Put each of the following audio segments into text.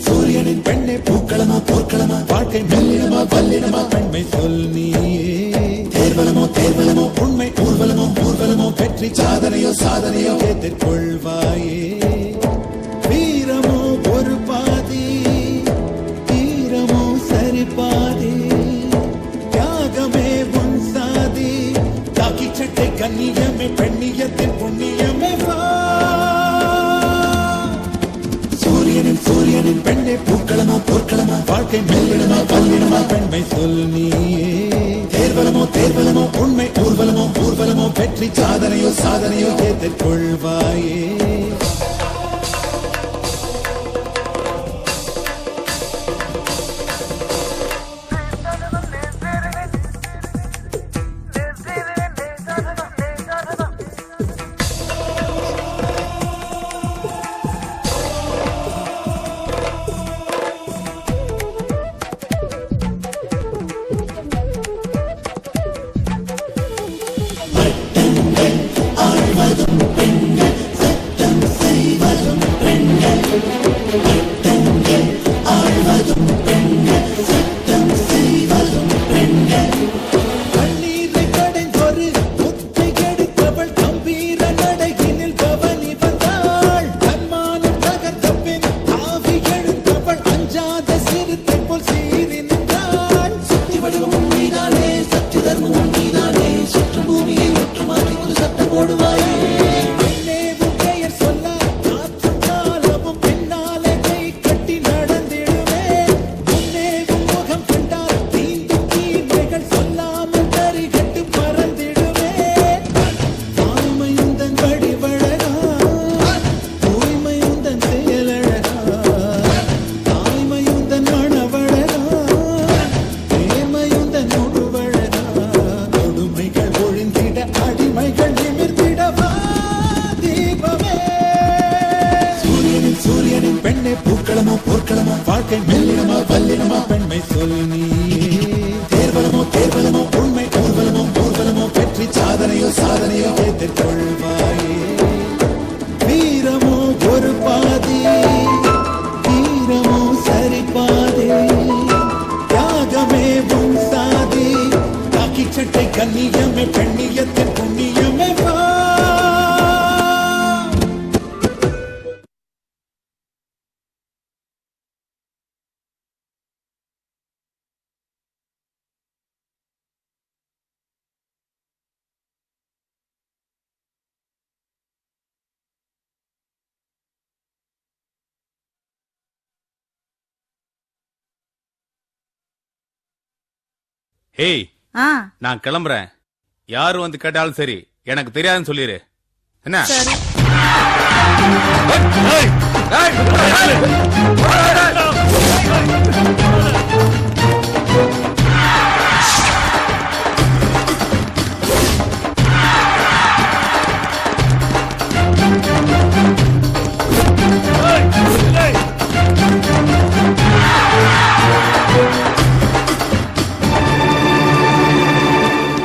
சூரியனின் பெண்ணே பூக்களமா போர்க்களமா வாழ்க்கை மெல்லினமா வல்லினமா பெண்மை சொல் நீயே தேர்வலமோ தேர்வலமோ உண்மை ஊர்வலமோ ஊர்வலமோ வெற்றி சாதனையோ சாதனையோ எதிர்கொள்வாயே வீரமோ ஒரு பாதி தீரமோ சரி பாதி தியாகமே உன் சாதி தாக்கி சட்டை கண்ணியமே பெண்ணியத்தின் புண்ணியமே வா சூரியனின் பெண்ணே பூக்களமா போர்க்களமா வாழ்க்கை மெல்லினமா வல்லினமா பெண்மை சொல் நீயே தேர்வலமோ தேர்வலமோ உண்மை ஊர்வலமோ ஊர்வலமோ வெற்றி சாதனையோ சாதனையோ எதிர்கொள்வாயே ஏய், நான் கிளம்புறேன். யாரு வந்து கேட்டாலும் சரி, எனக்கு தெரியாதுன்னு சொல்லிரு. என்ன?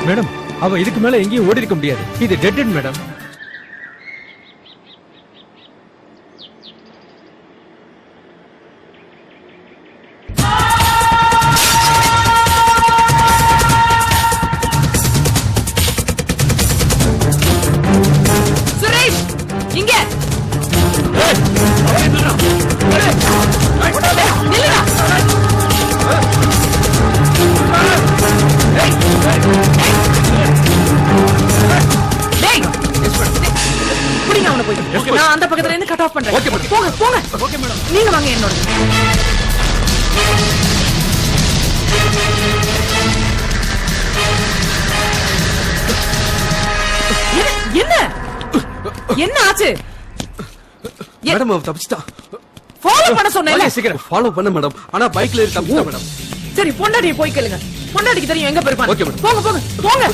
மேடம், அவ இதுக்கு மேல எங்கேயும் ஓடி இருக்க முடியாது. இது டெட் எண்ட் மேடம். சுரேஷ், இங்க நான் அந்த பக்கத்துல இருந்து கட் ஆஃப் பண்றேன். போங்க போங்க. நீங்க வாங்க என்னோட. என்ன என்ன ஆச்சு? மேடம், அவ தப்பிச்சிட்டா. ஃபாலோ பண்ண சொன்னேன்ல. சீக்கிரம் ஃபாலோ பண்ண மேடம். ஆனா பைக்ல ஏறி தப்பிச்சிட்டா மேடம். சரி, பொண்டாட்டியை போய் கேளுங்க. பொண்டாட்டிக்கு தெரியும் எங்க போயிருப்பாங்க. Okay madam. போங்க போங்க போங்க.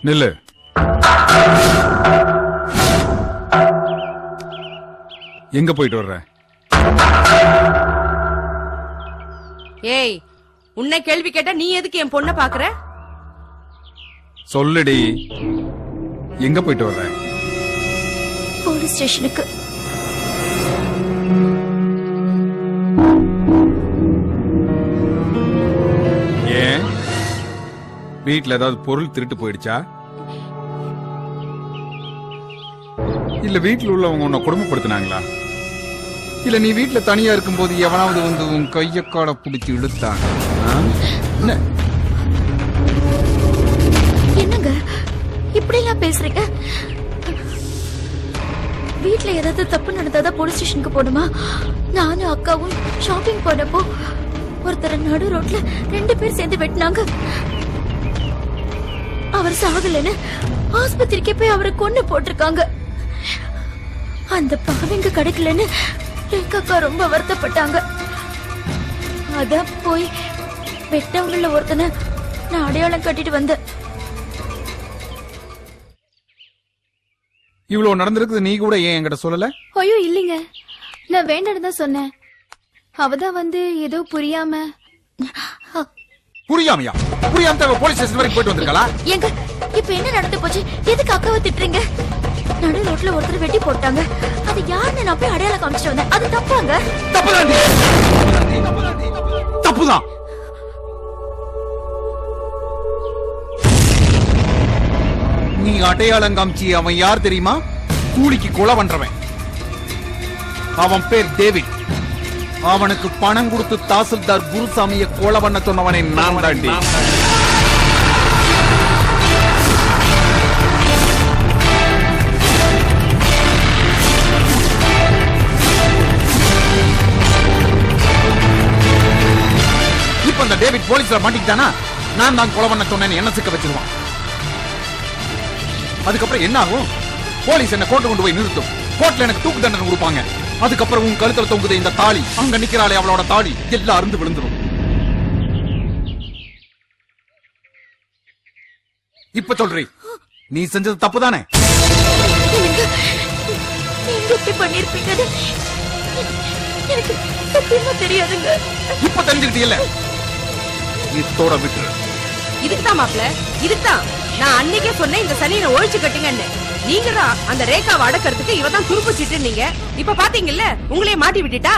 நில்லு. எங்க போயிட்டு வர்ற? ஏய், உன்னை கேள்வி கேட்டா நீ எதுக்கு என் பொண்ண பாக்குற? சொல்லுடி, எங்க போயிட்டு வர்ற? போலீஸ் ஸ்டேஷனுக்கு. ஏன் வீட்ல ஏதாவது பொருள் திருட்டு போயிடுச்சா? இல்ல வீட்ல உள்ளவங்க உன்னை கொடுமைப்படுத்தினாங்களா? இல்ல நீ வீட்ல தனியா இருக்கும்போது எவனாவது வந்து உன் கைய கால புடிச்சு இழுத்தாங்க? என்ன என்னங்க இப்படி எல்லாம் பேசுறீங்க? வீட்ல ஏதாவது தப்பு நடந்தாதான் போலீஸ் ஸ்டேஷனுக்கு போகணுமா? நானும் அக்காவும் ஷாப்பிங் போனப்போ ஒருத்தர் நடு ரோட்ல 2 பேர் சேர்ந்து வெட்டினாங்க. அவர் சாகலன்னு ஆஸ்பத்திரிக்கே போய் அவரை கொன்னு போட்டிருக்காங்க. அந்த பாவிங்க கிடைக்கலன்னு அக்கா ரொம்ப வருத்தப்பட்டாங்க. அதான் போய் வெட்டவங்கள ஒருத்தனை நான் அடையாளம் கட்டிட்டு வந்தேன். இவ்வளவு நடந்திருக்குது, நீ கூட ஏன் என்கிட்ட சொல்லல? ஐயோ இல்லைங்க, நான் வேண்டான்னு தான் சொன்னேன். அவதான் வந்து ஏதோ புரியாம புரியாமையா? புரியாம போலீஸ் ஸ்டேஷன் வரைக்கும் போயிட்டு வந்திருக்கா? எங்க இப்ப என்ன நடந்து போச்சு? எதுக்கு அக்காவை திட்டுறீங்க? நடு ரோட்ல ஒருத்தர் வெட்டி போட்டாங்க. அது யாருன்னு நான் போய் அடையாளம் காமிச்சிட்டு வந்தேன். அது தப்பாங்க? தப்புதான். நீ அடையாளம் காமிச்சி அவன் யார் தெரியுமா? கூலிக்கு கொலை பண்றவன். அவன் பேர் டேவிட். அவனுக்கு பணம் கொடுத்து தாசில்தார் குருசாமியை கொலை பண்ண சொன்னவனை நான் தாண்டி. இப்ப அந்த டேவிட் போலீஸ்ல மாட்டிக்கிட்டானா நான் தான் கொலை பண்ண சொன்னேன்னு என்ன சிக்க வச்சிருவான். அதுக்கப்புறம் என்ன ஆகும்? போலீஸ் என்ன கோர்ட்டு கொண்டு போய் நிறுத்தும். கோர்ட்ல எனக்கு தூக்கு தண்டனை கொடுப்பாங்க. அதுக்கப்புறம் உன் கழுத்துல தொங்குது இந்த தாலி, அங்க நிக்கிறாளே அவளோட தாலி, எல்லாம் அருந்து விழுந்துடும். இப்ப சொல்றீ, நீ செஞ்சது தப்புதானே? நீங்க இப்படி பண்ணிருப்பீங்க எனக்கு சத்தியமா தெரியாதுங்க. இப்ப தெரிஞ்சுக்கிட்டீல்ல, இதோட விட்டுரு. இதுக்குதான் மாப்ள, இதுக்குதான் நான் அன்னைக்கே சொன்னேன் இந்த சனியனை ஒழிச்சு கட்டுங்கன்னு. நீங்க தான் அந்த ரேகாவை அடக்கிறதுக்கு இவதான் துருப்பிச்சிட்டு நீங்க. இப்ப பாத்தீங்கல்ல, உங்களே மாட்டி விட்டுட்டா.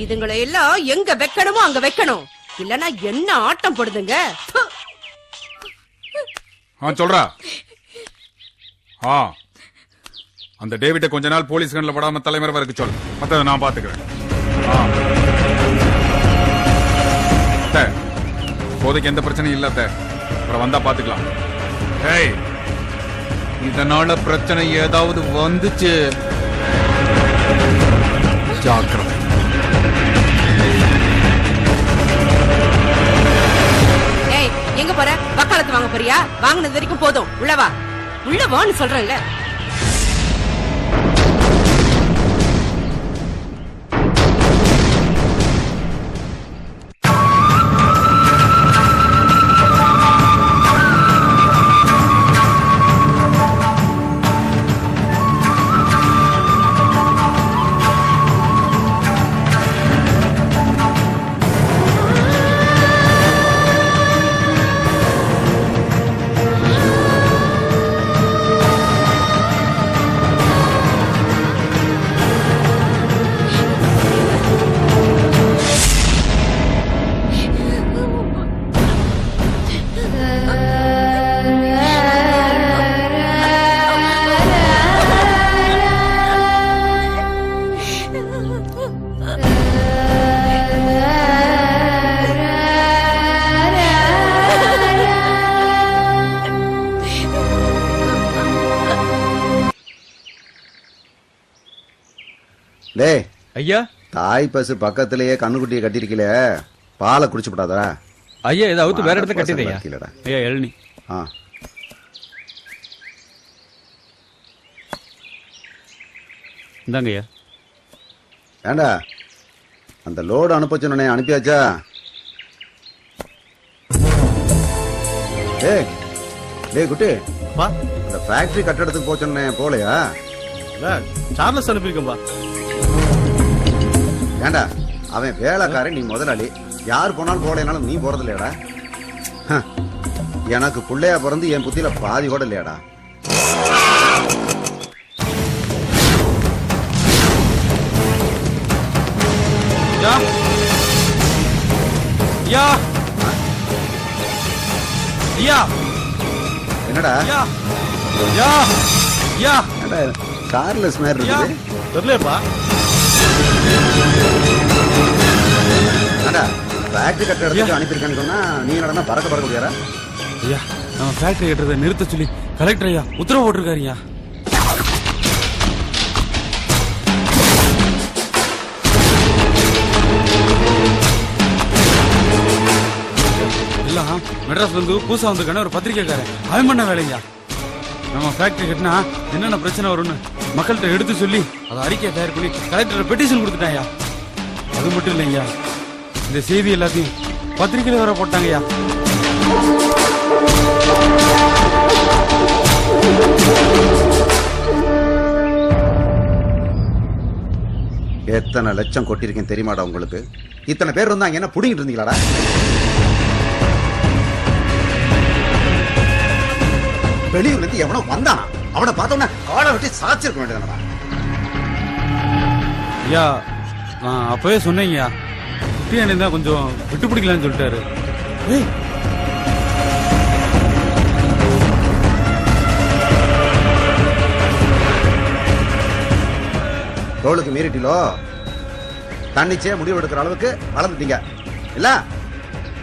இதுங்களை எல்லாம் எங்க வைக்கணுமோ அங்க வைக்கணும், இல்லன்னா என்ன ஆட்டம் போடுதுங்க. சொல்றா. அந்த டேவிட்ட கொஞ்ச நாள் போலீஸ் கண்ணில் படாம தலைமறைவா இருக்க சொல்லு. மத்தத நான் பாத்துக்கிறேன். இப்போதைக்கு எந்த பிரச்சனையும் இல்ல. அப்புறம் வந்தா பாத்துக்கலாம். இதனால பிரச்சனை ஏதாவது வந்துச்சு, ஜாக்கிரதை. ஏய், எங்க போற? வக்காலத்து வாங்க போறியா? வாங்கினது வரைக்கும் போதும். உள்ளவா, உள்ளவான்னு சொல்றேன்ல. டேய் ஐயா, தாய் பசு பக்கத்திலேயே கண்ணுக்குட்டியை கட்டிருக்கல, பாலை குடிச்சு விடாதா? ஐயா இதை அவுத்து வேற இடத்துல கட்டிடுறீங்க. கீழடா. ஐயா எழனி. ஆ இந்தாங்க ஐயா. ஏண்டா அந்த லோடு அனுப்ப சொன்னே அனுப்பியாச்சா? டேய் டேய் குட்டி, அப்பா இந்த ஃபேக்டரி கட்டடத்துக்கு போச்சோன்னே போலையா? இல்ல சார்லஸ் அனுப்பியிருக்கேன்பா. ஏண்டா அவன் வேலைக்காரன், நீ முதலாளி. யார் போனாலும் போலேனாலும் நீ போறது இல்லையாடா? எனக்கு பிள்ளையா பிறந்து என் புத்தியில பாதி கூட இல்லையாடா? யா யா யா என்னடா யா யா யா என்னடா கார்லெஸ் மாதிரி இருக்குது? தெரியலையப்பா. ஏண்டா ஃபேக்டரி கட்டடத்துக்கு அனுப்பியிருக்கேன்னு சொன்னா நீ என்னடா பறக்க முடியாதா? ஐயா நம்ம ஃபேக்டரி கட்டுறதை நிறுத்த சொல்லி கலெக்டர் ஐயா உத்தரவு போட்டிருக்காருயா. எல்லாம் மெட்ராஸ்ல இருந்து புதுசா வந்திருக்கான ஒரு பத்திரிக்கைக்காரன் அவன் பண்ண வேலையா. நம்ம ஃபேக்டரி கட்டினா என்னென்ன பிரச்சனை வரும்னு மக்கள்கிட்ட எடுத்து சொல்லி அதை அறிக்கையை தயார் பண்ணி கலெக்டர் பெட்டிஷன் கொடுத்துட்டாயா. அது மட்டும் இல்லையா, இந்த செய்தி எல்லாத்தையும் பத்திரிகையில வர போட்டாங்கய்யா. எத்தனை லட்சம் கொட்டிருக்கேன் தெரியுமாடா உங்களுக்கு? இத்தனை பேர் இருந்தாங்க, என்ன புடிங்கிட்டு இருந்தீங்களாடா? வெளியூர்ல இருந்து எவனோ வந்தானா, அவனை பார்த்தோன்னா காலை வெட்டி சாச்சிருக்க வேண்டியதானடா. ஐயா நான் அப்பவே சொன்னேங்கய்யா, குட்டி அண்ணன் தான் கொஞ்சம் விட்டு பிடிக்கலான்னு சொல்லிட்டாரு. ஏய் தோளுக்கு மீறிட்டிலோ தன்னிச்சே முடிவு எடுக்கிற அளவுக்கு வளர்ந்துட்டீங்க இல்ல?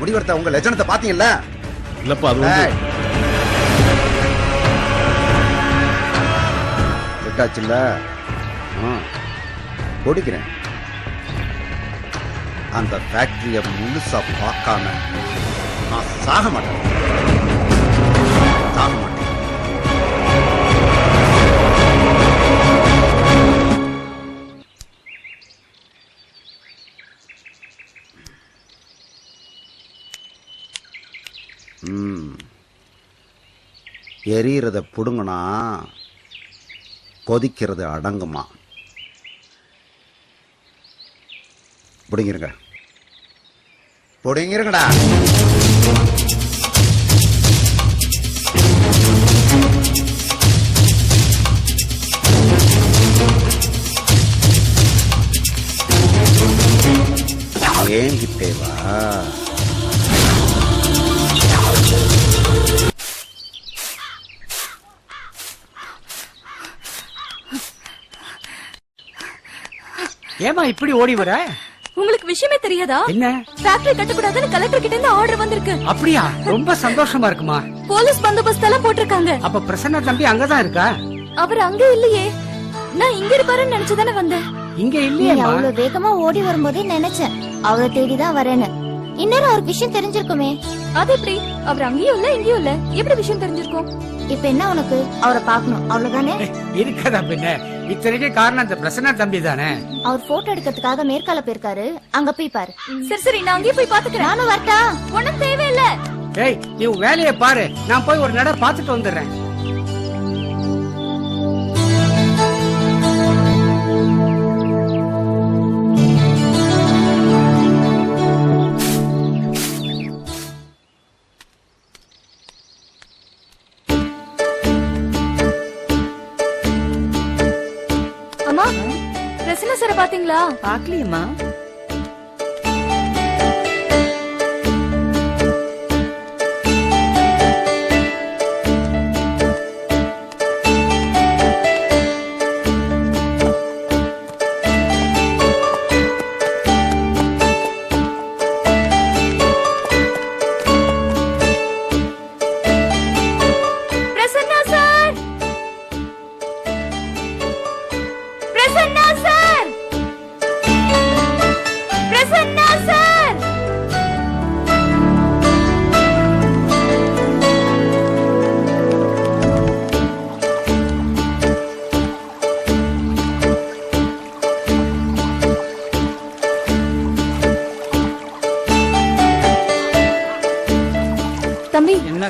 முடிவெடுத்த உங்க லட்சணத்தை பாத்தீங்கல்ல? இல்லப்பா அது வந்து விட்டாச்சுல்ல, கொடுக்கிறேன். அந்த ஃபேக்டரிய முழுசா பார்க்காம நான் சாக மாட்டேன், சாக மாட்டேன். எரியறத புடுங்கனா கொதிக்கிறது அடங்குமா? புடுங்கிருங்க, புடுங்கிருங்கடா. ஏங்கிட்டே வா. ஏமா இப்படி ஓடி வர? உங்களுக்கு விஷயமே தெரியாதா? என்ன? ஃபேக்டரி கட்டக்கூடாதுன்னு கலெக்டர் கிட்ட இருந்து ஆர்டர் வந்திருக்கு. அப்படியா? ரொம்ப சந்தோஷமா இருக்குமா. போலீஸ் பந்தோபஸ்து எல்லாம் போட்டிருக்காங்க. அப்ப பிரசன்னா தம்பி அங்கதான் இருக்கா? அவர் அங்க இல்லையே, நான் இங்க இருப்பாருன்னு நினைச்சுதானே வந்தேன். இங்க இல்லையே. அவ்வளவு வேகமா ஓடி வரும்போதே நினைச்சேன் அவரை தேடிதான் வரேன்னு. இன்னொரு ஒரு விஷயம் தெரிஞ்சிருக்குமே. அது எப்படி? அவர் அங்கேயும் இல்ல இங்கேயும் இல்ல, எப்படி விஷயம் தெரிஞ்சிருக்கும்? இப்ப என்ன உனக்கு? அவரை பாக்கணும் அவ்வளவுதானே? இருக்கதா பின்ன, இத்தனைக்கு காரணம் அந்த பிரசன்னா தம்பி தானே. அவர் போட்டோ எடுக்கிறதுக்காக மேற்கால போயிருக்காரு, அங்க போய் பாரு. சரி சரி, நான் அங்கேயே போய் பாத்துக்கிறேன். நானும் வரட்டா? ஒண்ணும் தேவையில்ல. ஏய் நீ உன் வேலையை பாரு, நான் போய் ஒரு நட பாத்துட்டு வந்துடுறேன். அம்மா, பிரசன்னா சார பாத்தீங்களா? பாக்கலையம்மா. Prasanna sir, Prasanna sir.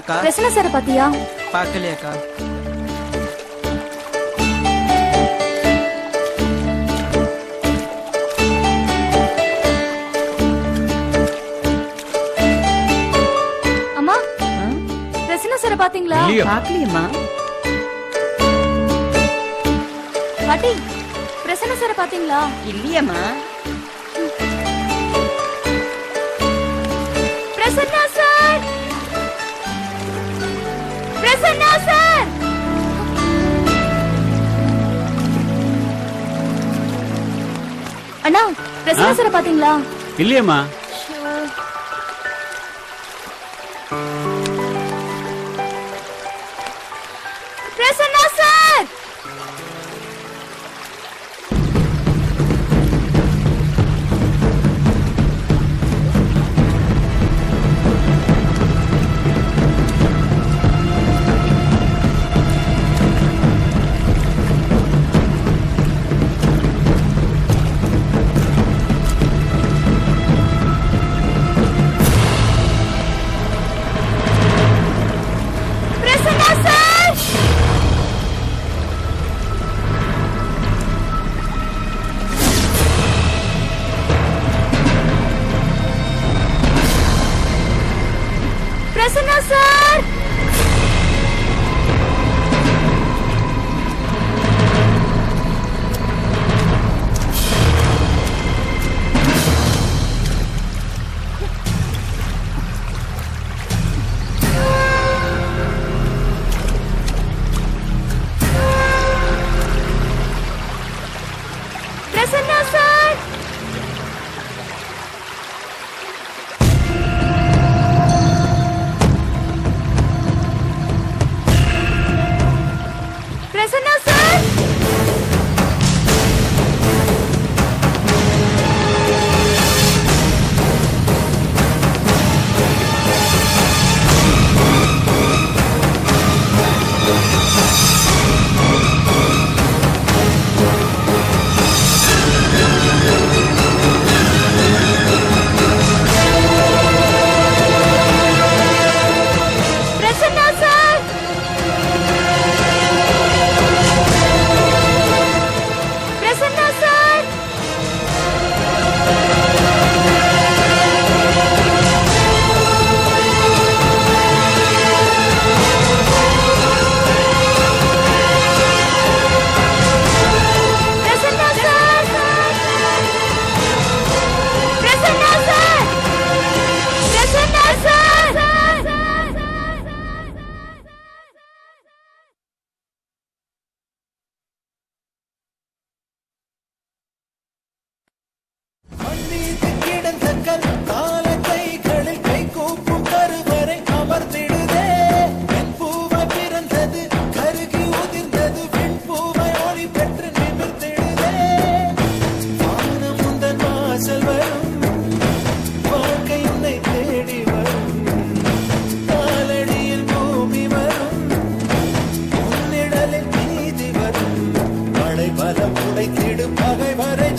அக்கா பிரசன்னா சார் பாத்தியா? பார்க்கலையாக்கா? அம்மா பிரசன்னா சார் பாத்தீங்களா? பார்க்கலையம்மா. பாட்டி பிரசன்னா சார் பாத்தீங்களா? இல்லையம்மா. பிரசன்னா சார்! பிரசன்னா சார்! அண்ணா பிரசன்னா சார் பாத்தீங்களா? இல்லையம்மா. Prasanna sir! Prasanna sir! Prasanna sir! Prasanna sir! Prasanna sir! Prasanna sir! Prasanna sir! Prasanna sir! Prasanna sir! Prasanna sir! பலம் உடைத்திடும் பகை வரை